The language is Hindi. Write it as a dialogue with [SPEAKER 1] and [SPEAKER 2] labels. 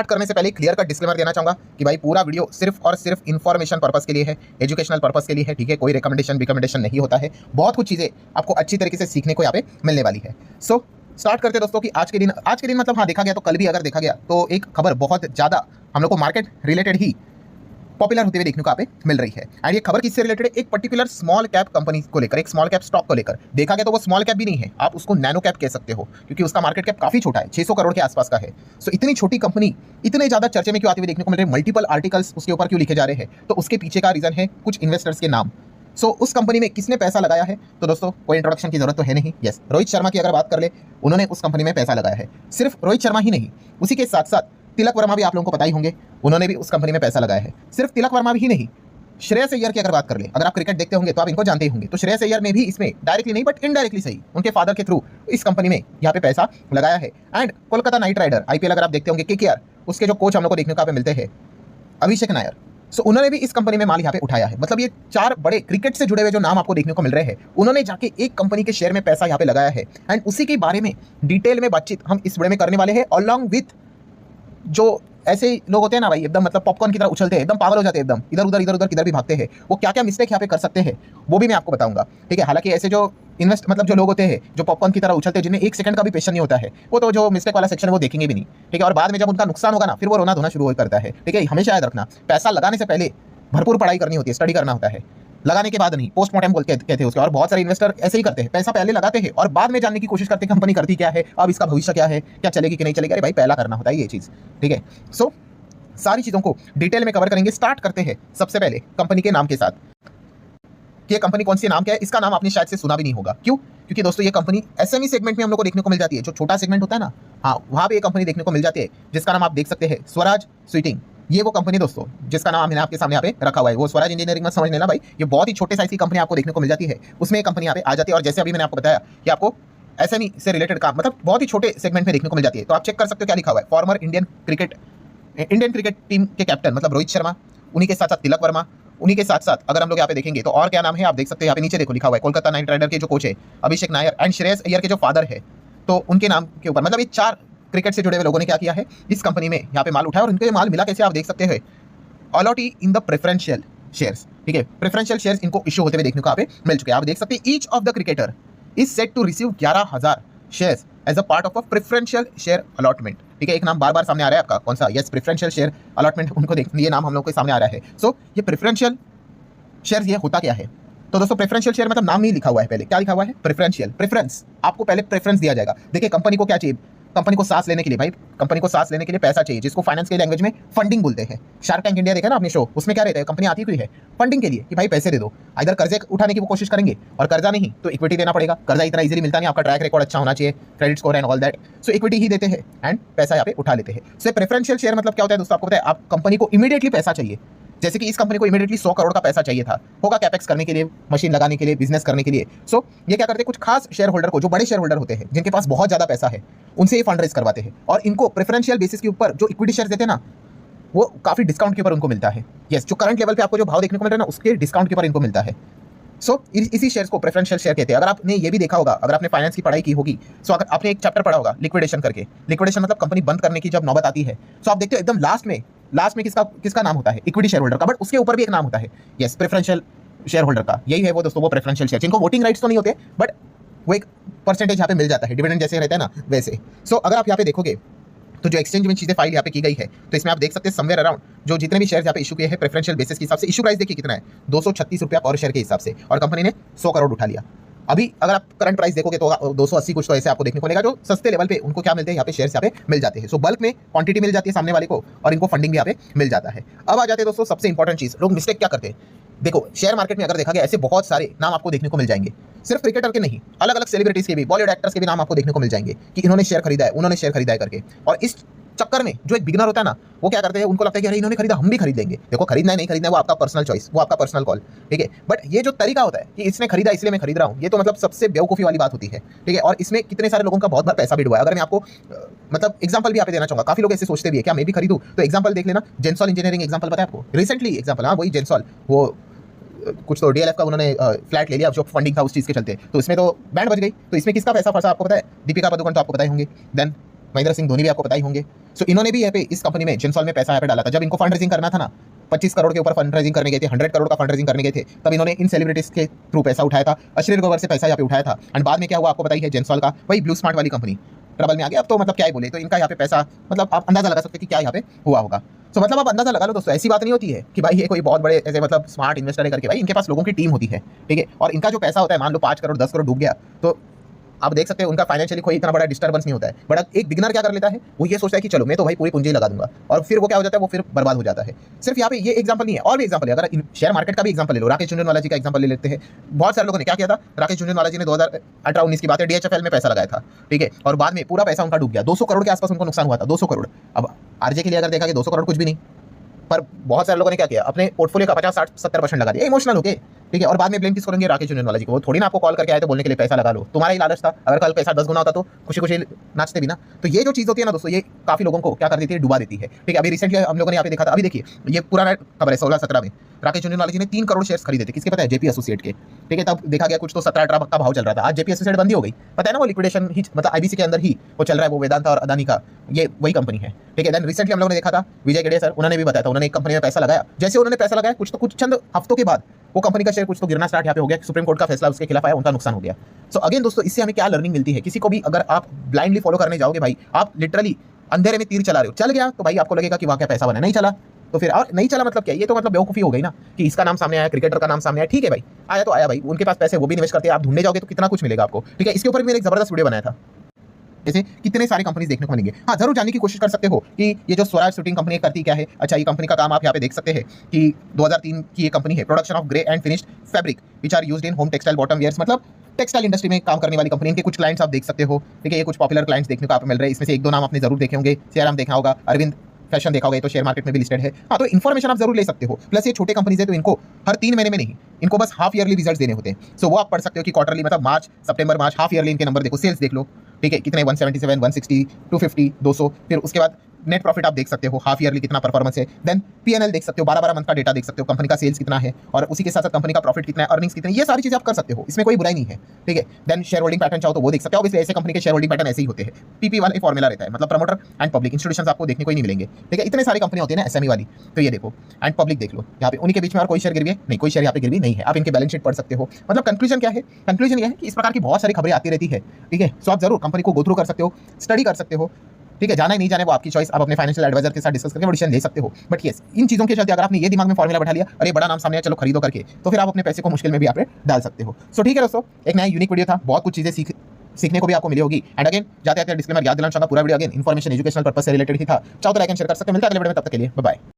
[SPEAKER 1] स्टार्ट करने से पहले क्लियर कट डिस्क्लेमर देना चाहूंगा कि भाई पूरा वीडियो सिर्फ और सिर्फ इन्फॉर्मेशन पर्पस के लिए है, एजुकेशनल पर्पस के लिए है, ठीक है। कोई रिकमेंडेशन नहीं होता है। बहुत कुछ चीज़ें आपको अच्छी तरीके से सीखने को यहाँ पे मिलने वाली है। सो स्टार्ट करते दोस्तों कि आज के दिन मतलब हाँ देखा गया तो कल भी अगर देखा गया तो एक खबर बहुत ज़्यादा हम लोग को मार्केट रिलेटेड ही पॉपुलर होते हुए देखने को यहाँ पे मिल रही है। एंड ये खबर किससे रिलेटेड है? एक पर्टिकुलर स्मॉल कैप कंपनी को लेकर, एक स्मॉल कैप स्टॉक को लेकर। देखा गया तो वो स्मॉल कैप भी नहीं है, आप उसको नैनो कैप कह सकते हो, क्योंकि उसका मार्केट कैप काफी छोटा है, 600 करोड़ के आसपास का है। सो इतनी छोटी कंपनी इतने ज्यादा चर्चे में क्यों आती हुई देखने को मिल रही है? मल्टीपल आर्टिकल्स उसके ऊपर क्यों लिखे जा रहे हैं? तो उसके पीछे का रीजन है कुछ इन्वेस्टर्स के नाम। सो उस कंपनी में किसने पैसा लगाया है? तो दोस्तों कोई इंट्रोडक्शन की जरूरत तो है नहीं। यस, रोहित शर्मा की अगर बात कर ले, उन्होंने उस कंपनी में पैसा लगाया है। सिर्फ रोहित शर्मा ही नहीं, उसी के साथ साथ तिलक वर्मा भी आप लोगों को पता ही होंगे, उन्होंने भी उस कंपनी में पैसा लगाया है। सिर्फ तिलक वर्मा भी ही नहीं, श्रेयस अय्यर की अगर बात कर ले, अगर आप क्रिकेट देखते होंगे तो आप इनको जानते ही होंगे, तो श्रेयस अय्यर ने भी इसमें डायरेक्टली नहीं बट इनडायरेक्टली सही उनके फादर के थ्रू इस कंपनी में यहाँ पे पैसा लगाया है। And Kolkata knight rider IPL अगर आप देखते होंगे, केकेआर, उसके जो कोच हम लोग को देखने को यहाँ पे मिलते हैं अभिषेक नायर, सो उन्होंने भी इस कंपनी में माल यहाँ पे उठाया है। मतलब ये 4 बड़े क्रिकेट से जुड़े हुए जो नाम आपको देखने को मिल रहे हैं, उन्होंने जाके एक कंपनी के शेयर में पैसा यहाँ पे लगाया है। एंड उसी के बारे में डिटेल में बातचीत हम इस वीडियो में करने वाले हैं, अलॉन्ग विथ जो ऐसे लोग होते हैं ना भाई, एकदम मतलब पॉपकॉर्न की तरह उछलते हैं, एकदम पागल हो जाते हैं, एकदम इधर उधर किधर भी भागते हैं, वो क्या क्या मिस्टेक यहाँ पे कर सकते हैं वो भी मैं आपको बताऊंगा, ठीक है। हालांकि ऐसे जो मतलब जो लोग होते हैं जो पॉपकॉर्न की तरह उछलते हैं, जिन्हें 1 सेकंड का भी पेशेंस नहीं होता है, वो तो जो मिस्टेक वाला सेक्शन है वो देखेंगे भी नहीं, ठीक है। और बाद में जब उनका नुकसान होगा ना, फिर वो रोना धोना शुरू करता है, ठीक है। हमेशा याद रखना, पैसा लगाने से पहले भरपूर पढ़ाई करनी होती है, स्टडी करना होता है, लगाने के बाद नहीं, पोस्टमार्टम कहते हैं उसके। और बहुत सारे इन्वेस्टर ऐसे ही करते हैं, पैसा पहले लगाते हैं और बाद में जानने की कोशिश करते हैं कंपनी करती क्या है, अब इसका भविष्य क्या है, क्या चलेगी कि नहीं चलेगी। अरे भाई पहला करना होता है ये चीज़, ठीक है। सो सारी चीज़ों को डिटेल में कवर करेंगे। स्टार्ट करते हैं सबसे पहले कंपनी के नाम के साथ कि ये कंपनी कौन सी नाम क्या है। इसका नाम आपने शायद से सुना भी नहीं होगा, क्यों? क्योंकि दोस्तों ये कंपनी एसएमई सेगमेंट में हम लोग को देखने को मिल जाती है, जो छोटा सेगमेंट होता है ना, हाँ वहाँ पे ये कंपनी देखने को मिल जाती है, जिसका नाम आप देख सकते हैं स्वराज स्वीटिंग। ये वो कंपनी दोस्तों जिसका नाम मैंने आपके सामने यहाँ पे रखा हुआ है। वो स्वराज इंजीनियरिंग मत समझ लेना भाई, ये बहुत ही छोटे साइज की कंपनी आपको देखने को मिल जाती है, उसमें एक कंपनी यहाँ पे आ जाती है। और जैसे अभी मैंने आपको बताया कि आपको एसएमई से रिलेटेड काम मतलब बहुत ही छोटे सेगमेंट में देखने को मिल जाती है। तो आप चेक कर सकते हो क्या लिखा हुआ है, फॉर्मर इंडियन क्रिकेट टीम के कैप्टन मतलब रोहित शर्मा, उन्हीं के साथ साथ तिलक वर्मा, उन्हीं के साथ साथ अगर हम लोग यहाँ पे देखेंगे तो और क्या नाम है आप देख सकते हैं, यहाँ पे नीचे देखो लिखा हुआ है कोलकाता नाइट राइडर के जो कोच है अभिषेक नायर, एंड श्रेयस अय्यर के जो फादर है, तो उनके नाम के ऊपर मतलब ये 4 क्रिकेट से जुड़े हुए लोगों ने क्या किया है, इस कंपनी में यहाँ पे माल उठाया। और उनको ये माल मिला कैसे आप देख सकते हैं, allottee in the preferential shares, ठीक है। प्रेफरेंशियल शेयर्स इनको इशू होते हुए देखने को यहाँ पे मिल चुके हैं। आप देख सकते हैं each of the cricketer is set to receive 11,000 shares as a part of a preferential share allotment, ठीक है। एक नाम बार बार सामने आ रहा है आपका, कौन सा? यस, प्रेफरेंशियल शेयर अलॉटमेंट, उनको देख, ये नाम हम लोग के सामने आ रहा है। सो ये प्रेफरेंशियल शेयर ये होता क्या है? तो दोस्तों प्रेफरेंशियल शेयर मतलब नाम नहीं लिखा हुआ है, पहले क्या लिखा हुआ है? प्रेफरेंशियल, प्रेफरेंस, आपको पहले प्रेफरेंस दिया जाएगा। देखिए कंपनी को क्या चाहिए, कंपनी को सांस लेने के लिए भाई, कंपनी को सांस लेने के लिए पैसा चाहिए, जिसको फाइनेंस के लैंग्वेज में फंडिंग बोलते हैं। शार्क टैंक इंडिया देखा ना आपने शो, उसमें क्या रहता है, कंपनी आती हुई है फंडिंग के लिए कि भाई पैसे दे दो। इधर कर्जे उठाने की वो कोशिश करेंगे, और कर्जा नहीं तो इक्विटी देना पड़ेगा। कर्जा इतना इजीली मिलता नहीं, आपका ट्रैक रिकॉर्ड अच्छा होना चाहिए, credit score and all that. So equity ही देते हैं एंड पैसा यहाँ पे उठा लेते हैं। सो प्रेफरेंशियल शेयर मतलब क्या होता है दोस्तों, आपको पता है, आप कंपनी को इमीडिएटली पैसा चाहिए। जैसे कि इस कंपनी को इमीडिएटली 100 करोड़ का पैसा चाहिए था, होगा कैपेक्स करने के लिए, मशीन लगाने के लिए, बिजनेस करने के लिए। सो ये क्या करते हैं, कुछ खास शेयर होल्डर को, जो बड़े शेयर होल्डर होते हैं जिनके पास बहुत ज्यादा पैसा है, उनसे ये फंड रेज करवाते हैं। और इनको प्रेफरेंशियल बेसिस के ऊपर जो इक्विटी शेयर देते हैं ना, वो काफी डिस्काउंट के ऊपर उनको मिलता है। यस, जो करंट लेवल पे आपको जो भाव देखने को मिल रहा है ना, उसके डिस्काउंट के ऊपर इनको मिलता है। सो इसी शेयर्स को प्रेफरेंशियल शेयर कहते हैं। अगर आपने ये भी देखा होगा, अगर आपने फाइनेंस की पढ़ाई की होगी, सो अगर आपने एक चैप्टर पढ़ा होगा लिक्विडेशन करके, लिक्विडेशन मतलब कंपनी बंद करने की जब नौबत आती है, सो आप देखते हो एकदम लास्ट में किसका नाम होता है, इक्विटी शेयर होल्डर का, बट उसके ऊपर भी एक नाम होता है, यस, प्रेफरेंशियल शेयर होल्डर का। यही है वो दोस्तों, वो प्रेफरेंशियल शेयर, जिनको वोटिंग राइट्स तो नहीं होते, बट वो एक परसेंटेज यहाँ पे मिल जाता है, डिविडेंड जैसे रहता है ना वैसे। सो अगर आप यहाँ पे देखोगे तो जो एक्सचेंज में चीजें फाइल यहाँ पे की गई है, तो इसमें आप देख सकते हैं समवेयर अराउंड जो जितने भी शेयर यहाँ पे इशू किए हैं प्रेफरेंशियल बेसिस के हिसाब से, इशू प्राइस देखिए कितना है, 236 रुपया पर शेयर के हिसाब से, और कंपनी ने 100 करोड़ उठा लिया। अभी अगर आप करंट प्राइस देखोगे तो 280 कुछ तो ऐसे आपको देखने को मिलेगा। जो सस्ते लेवल पे उनको क्या मिलते हैं, यहाँ पे शेयर्स यहाँ पे मिल जाते हैं। सो बल्क में क्वांटिटी मिल जाती है सामने वाले को, और इनको फंडिंग भी यहाँ पे मिल जाता है। अब आ जाते हैं दोस्तों सबसे इंपॉर्टेंट चीज, लोग मिस्टेक क्या करते हैं। देखो शेयर मार्केट में अगर देखा गया, ऐसे बहुत सारे नाम आपको देखने को मिल जाएंगे, सिर्फ क्रिकेटर के नहीं, अलग अलग सेलिब्रिटीज के भी, बॉलीवुड एक्टर्स के भी नाम आपको देखने को मिल जाएंगे कि इन्होंने शेयर खरीदा है, उन्होंने शेयर खरीदा है करके। और इस चक्कर में जो एक बिगनर होता है ना, वो क्या करते हैं, उनको लगता है कि अरे इन्होंने खरीदा, हम भी खरीद लेंगे। देखो खरीदना है नहीं खरीदना है वो आपका पर्सनल चॉइस, वो आपका पर्सनल कॉल, ठीक है। बट ये जो तरीका होता है कि इसने खरीदा इसलिए मैं खरीद रहा हूँ, ये तो मतलब सबसे बेवकूफ़ी वाली बात होती है, ठीक है। और इसमें कितने सारे लोगों का बहुत बार पैसा भी डुबा है। अगर मैं आपको मतलब एग्जांपल भी यहाँ पे देना चाहूँगा, काफी लोग ऐसे सोचते भी है क्या मैं भी खरीदूँ, तो एग्जांपल देख लेना, जेंसॉल इंजीनियरिंग एग्जांपल बताया आपको रिसेंटली एग्जांपल, हाँ वही जेंसॉल, वो कुछ तो डीएलएफ का उन्होंने फ्लैट ले लिया जो फंडिंग था उस चीज़ के चलते, तो इसमें तो बैंड बज गई। तो इसमें किसका पैसा फंसा आपको पता है, दीपिका पादुकोण, तो आपको पता ही होंगे। देन महेंद्र सिंह धोनी भी आपको पता ही होंगे। सो इन्होंने भी यहाँ पे इस कंपनी में जिंसॉल में पैसा यहाँ पे डाला था। जब इनको फंड रेजिंग करना था ना, 25 करोड़ के ऊपर फंड रेजिंग करने गए थे, 100 करोड़ का फंड रेजिंग करने गए थे, तब इन्होंने इन सेलिब्रिटीज के थ्रू पैसा उठाया था, अश्लील गोबर से पैसा यहाँ पे उठाया था। एंड बाद में क्या हुआ आपको पता ही है, जिंसॉल का वही ब्लू स्मार्ट वाली कंपनी ट्रबल में आ गया। अब तो मतलब क्या ही बोले, तो इनका यहाँ पे पैसा मतलब आप अंदाजा लगा सकते हैं कि क्या यहाँ पे हुआ होगा। तो मतलब आप अंदाजा लगा लो दोस्तों, ऐसी बात नहीं होती है कि भाई ये कोई बहुत बड़े ऐसे मतलब स्मार्ट इन्वेस्टर है करके, भाई इनके पास लोगों की टीम होती है, ठीक है। और इनका जो पैसा होता है, मान लो 5 करोड़ 10 करोड़ डूब गया, तो आप देख सकते हैं उनका फाइनेंशियली कोई इतना बड़ा डिस्टर्बेंस नहीं होता है। बड़ा एक बिगिनर क्या कर लेता है, वो ये सोचता है कि चलो मैं तो भाई पूरी पूंजी लगा दूंगा, और फिर वो क्या हो जाता है, वो फिर बर्बाद हो जाता है। सिर्फ यहाँ पे ये एग्जांपल नहीं है, और भी एग्जांपल है। अगर शेयर मार्केट का भी एग्जांपल ले लो, राकेश झुनझुनवाला जी का एग्जांपल ले लेते हैं। बहुत सारे लोगों ने क्या किया था, राकेश झुनझुनवाला जी ने 2018-19 की बात है, DHFL में पैसा लगाया था, ठीक है, और बाद में पूरा पैसा उनका डूब गया। 200 करोड़ के आसपास उनको नुकसान हुआ था, 200 करोड़। अब आरजे के लिए अगर देखा कि 200 करोड़ कुछ भी नहीं, पर बहुत सारे लोगों ने क्या किया, अपने पोर्टफोलियो का 50-60-70% लगा दिया इमोशनल होके, ठीक है। और बाद में ब्लेम किस करेंगे, राकेश झुनझुनवाला जी को। वो थोड़ी ना आपको कॉल करके आए थे बोलने के लिए पैसा लगा लो, तुम्हारा ही लालच था। अगर कल पैसा 10 गुना होता तो खुशी खुशी नाचते भी ना। तो ये जो चीज़ होती है ना दोस्तों, ये काफी लोगों को क्या कर देती है, डुबा देती है, ठीक है। अभी रिसेंटली हम लोगों ने यहाँ पे देखा था, अभी देखिए ये पुराना खबर है 16-17 में, राकेश झुनझुनवाला जी ने 3 करोड़ शेयर्स खरीदे थे, किसके पता है, जेपी एसोसिएट के, ठीक है। तब देखा गया कुछ तो 17-18 का भाव चल रहा था। आज जेपी एसोसिएट बंदी हो गई, पता है ना, वो लिक्विडेशन ही मतलब आईबीसी के अंदर ही वो चल रहा है, वो वेदांता और अदानी का ये वही कंपनी है, ठीक है। देन रिसेंटली हम लोगों ने देखा था विजय गेड़े सर, उन्होंने भी बताया था, उन्होंने एक कंपनी में पैसा लगाया। जैसे उन्होंने पैसा लगाया कुछ चंद हफ्तों के बाद वो कंपनी का शेयर कुछ तो गिरना स्टार्ट यहाँ पे हो गया, सुप्रीम कोर्ट का फैसला उसके खिलाफ आया, उनका नुकसान हो गया। सो अगेन दोस्तों, इससे हमें क्या लर्निंग मिलती है, किसी को भी अगर आप ब्लाइंडली फॉलो करने जाओगे भाई, आप लिटरली अंधेरे में तीर चला रहे हो। चल गया तो भाई आपको लगेगा कि वहाँ क्या पैसा बना, नहीं चला तो फिर, और नहीं चला मतलब क्या, ये तो मतलब बेवकूफी हो गई ना, कि इसका नाम सामने आया, क्रिकेटर का नाम सामने आया, ठीक है भाई, आया तो आया भाई, उनके पास पैसे वो भी निवेश करते हैं, आप ढूंढने जाओगे तो कितना कुछ मिलेगा आपको, ठीक है। इसके ऊपर मैंने एक जबरदस्त वीडियो बनाया था, जैसे कितने सारे कंपनीज देखने को मिलेंगे। हाँ, जरूर जानने की कोशिश कर सकते हो कि ये जो स्वराज शूटिंग कंपनी करती क्या है। अच्छा, ये कंपनी का काम आप यहाँ पे देख सकते हैं कि 2003 की ये कंपनी है, production of grey and finished fabric which are used in home textile bottom wears, मतलब टेक्सटाइल इंडस्ट्री में काम करने वाली कंपनी। इनके कुछ क्लाइंट्स आप देख सकते हो, ठीक है। ये कुछ पॉपुलर क्लाइंट्स देखने को आप मिल रहे हैं, इसमें से 1-2 नाम आपने जरूर देखे होंगे। सीआराम देखा होगा, अरविंद फैशन देखा होगा, तो शेयर मार्केट में भी लिस्टेड है। हाँ, तो इन्फॉर्मेशन आप जरूर ले सकते हो। प्लस ये छोटे कंपनीज है, तो इनको हर 3 महीने में नहीं, इनको बस हाफ ईयरली रिजल्ट देने होते हैं। सो वो आप पढ़ सकते हो कि क्वार्टरली मतलब मार्च सितंबर मार्च हाफ ईयरली इनके नंबर देखो, सेल्स देख लो, ठीक है, कितने 177 160 250 200, फिर उसके बाद नेट प्रॉफिट आप देख सकते हो हाफ ईयरली कितना परफॉर्मेंस है। देन पीएनएल देख सकते हो, 12-12 मंथ का डेटा देख सकते हो, कंपनी का सेल्स कितना है, और उसी के साथ साथ कंपनी का प्रॉफिट कितना है, अर्निंग्स कितनी है, ये सारी चीजें आप कर सकते हो, इसमें कोई बुराई नहीं है, ठीक है। देन शेयर होल्डिंग पैटर्न चाहो तो वो देख सकते हो। ऑब्वियसली ऐसे कंपनी के शेयर होल्डिंग पैटर्न ऐसे ही होते हैं, पीपी वाला फॉर्मूला रहता है, मतलब प्रमोटर एंड पब्लिक। इंस्टीट्यूशंस आपको देखने को ही नहीं मिलेंगे, ठीक है। इतने सारी कंपनी होती है ना एसएमई वाली, तो ये देखो एंड पब्लिक देख लो, यहाँ पे उन्हीं के बीच में और कोई शेयर गिरवी है नहीं, कोई शेयर यहाँ पे गिरवी नहीं है। आप इनके बैलेंस शीट पढ़ सकते हो। मतलब कंक्लूजन क्या है, कंक्लूजन ये है कि इस प्रकार की बहुत सारी खबरें आती रहती है, ठीक है। सो आप जरूर कंपनी को गो थ्रू कर सकते हो, स्टडी कर सकते हो, ठीक है। जाना ही नहीं जाने वो आपकी चॉइस, आप अपने फाइनेंशियल एडवाइजर के साथ डिस्कस करके डिसीजन ले सकते हो। बट यस, इन चीज़ों के चलते अगर आपने ये दिमाग में फॉर्मूला बैठा लिया, अरे बड़ा नाम सामने है चलो खरीदो करके, तो फिर आप अपने पैसे को मुश्किल में भी आप डाल सकते हो। सो ठीक है दोस्तों, एक नया यूनिक वीडियो था, बहुत कुछ चीज़ें सीखने को भी आपको मिली होगी। एंड अगेन जाते जाते डिस्क्लेमर याद दिलाना चाहूंगा, पूरा video again information educational purpose से रिलेटेड ही था। चाहो तो लाइक एंड शेयर कर सकते हैं। मिलता है अगले वीडियो में, तब तक के लिए बाय बाय।